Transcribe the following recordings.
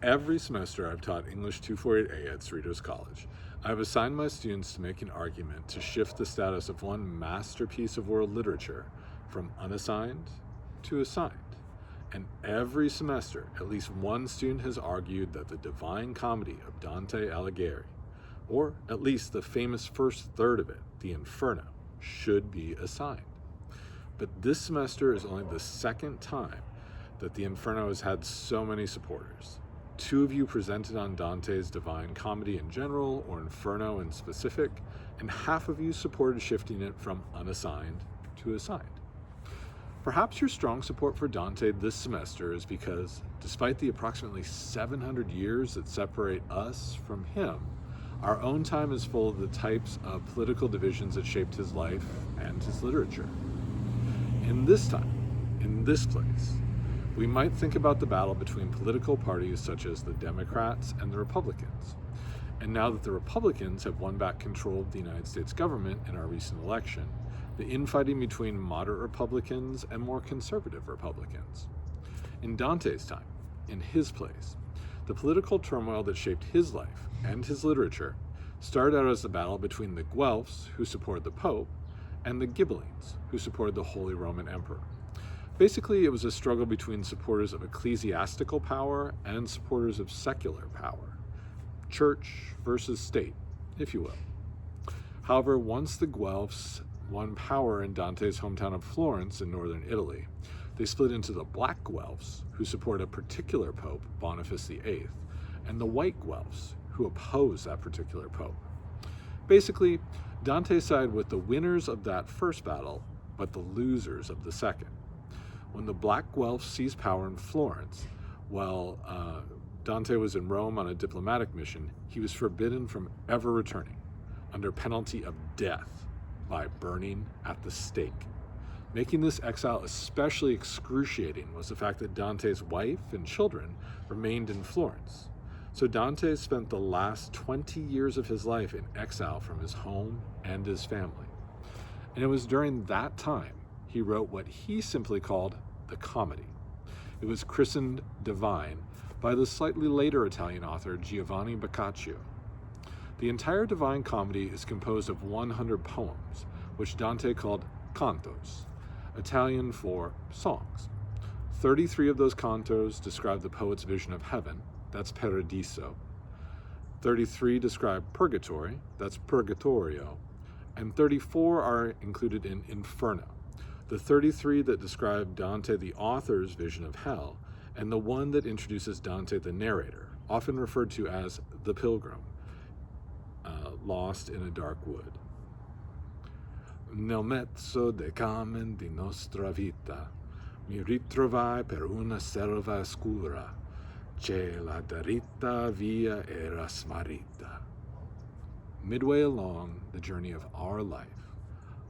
every semester I've taught English 248A at Cerritos College, I've assigned my students to make an argument to shift the status of one masterpiece of world literature from unassigned to assigned. And every semester, at least one student has argued that the Divine Comedy of Dante Alighieri, or at least the famous first third of it, the Inferno, should be assigned. But this semester is only the second time that the Inferno has had so many supporters. 2 of you presented on Dante's Divine Comedy in general, or Inferno in specific, and half of you supported shifting it from unassigned to assigned. Perhaps your strong support for Dante this semester is because, despite the approximately 700 years that separate us from him, our own time is full of the types of political divisions that shaped his life and his literature. In this time, in this place, we might think about the battle between political parties such as the Democrats and the Republicans. And now that the Republicans have won back control of the United States government in our recent election, the infighting between moderate Republicans and more conservative Republicans. In Dante's time, in his place, the political turmoil that shaped his life and his literature started out as the battle between the Guelphs, who supported the Pope, and the Ghibellines, who supported the Holy Roman Emperor. Basically, it was a struggle between supporters of ecclesiastical power and supporters of secular power. Church versus state, if you will. However, once the Guelphs won power in Dante's hometown of Florence in northern Italy, they split into the Black Guelphs, who support a particular pope, Boniface VIII, and the White Guelphs, who oppose that particular pope. Basically, Dante sided with the winners of that first battle, but the losers of the second. When the Black Guelphs seized power in Florence, while Dante was in Rome on a diplomatic mission, he was forbidden from ever returning, under penalty of death, by burning at the stake. Making this exile especially excruciating was the fact that Dante's wife and children remained in Florence. So Dante spent the last 20 years of his life in exile from his home and his family. And it was during that time he wrote what he simply called the comedy. It was christened Divine by the slightly later Italian author Giovanni Boccaccio. The entire Divine Comedy is composed of 100 poems, which Dante called cantos, Italian for songs. 33 of those cantos describe the poet's vision of heaven, that's Paradiso. 33 describe purgatory, that's Purgatorio. And 34 are included in Inferno, the 33 that describe Dante the author's vision of hell, and the one that introduces Dante the narrator, often referred to as the pilgrim, lost in a dark wood. Nel mezzo del cammin di nostra vita mi ritrovai per una selva scura, che la dritta via era smarrita. Midway along the journey of our life,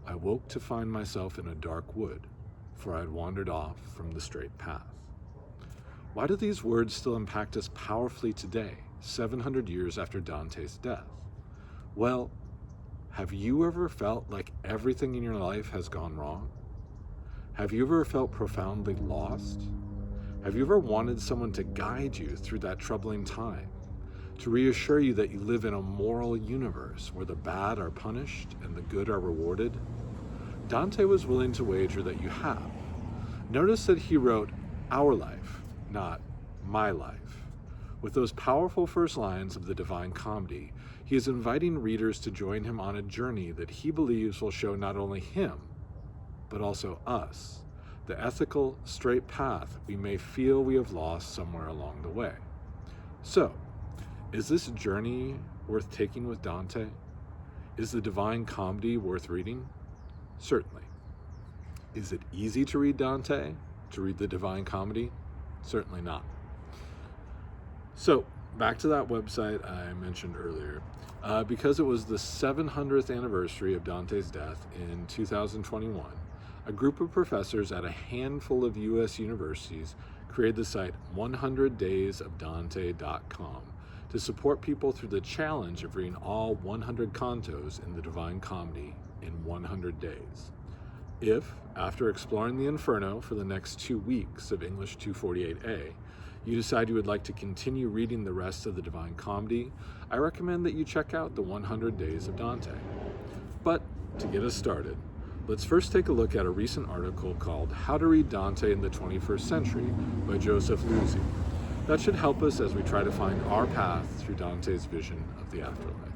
I woke to find myself in a dark wood, for I had wandered off from the straight path. Why do these words still impact us powerfully today, 700 years after Dante's death? Well, have you ever felt like everything in your life has gone wrong? Have you ever felt profoundly lost? Have you ever wanted someone to guide you through that troubling time, to reassure you that you live in a moral universe where the bad are punished and the good are rewarded? Dante was willing to wager that you have. Notice that he wrote our life, not my life. With those powerful first lines of the Divine Comedy, he is inviting readers to join him on a journey that he believes will show not only him, but also us, the ethical, straight path we may feel we have lost somewhere along the way. So, is this journey worth taking with Dante? Is the Divine Comedy worth reading? Certainly. Is it easy to read Dante, to read the Divine Comedy? Certainly not. So, back to that website I mentioned earlier. Because it was the 700th anniversary of Dante's death in 2021, a group of professors at a handful of U.S. universities created the site 100daysofdante.com to support people through the challenge of reading all 100 cantos in the Divine Comedy in 100 days. If, after exploring the Inferno for the next 2 weeks of English 248A, you decide you would like to continue reading the rest of the Divine Comedy, I recommend that you check out the 100 Days of Dante. But to get us started, let's first take a look at a recent article called How to Read Dante in the 21st Century by Joseph Luzzi. That should help us as we try to find our path through Dante's vision of the afterlife.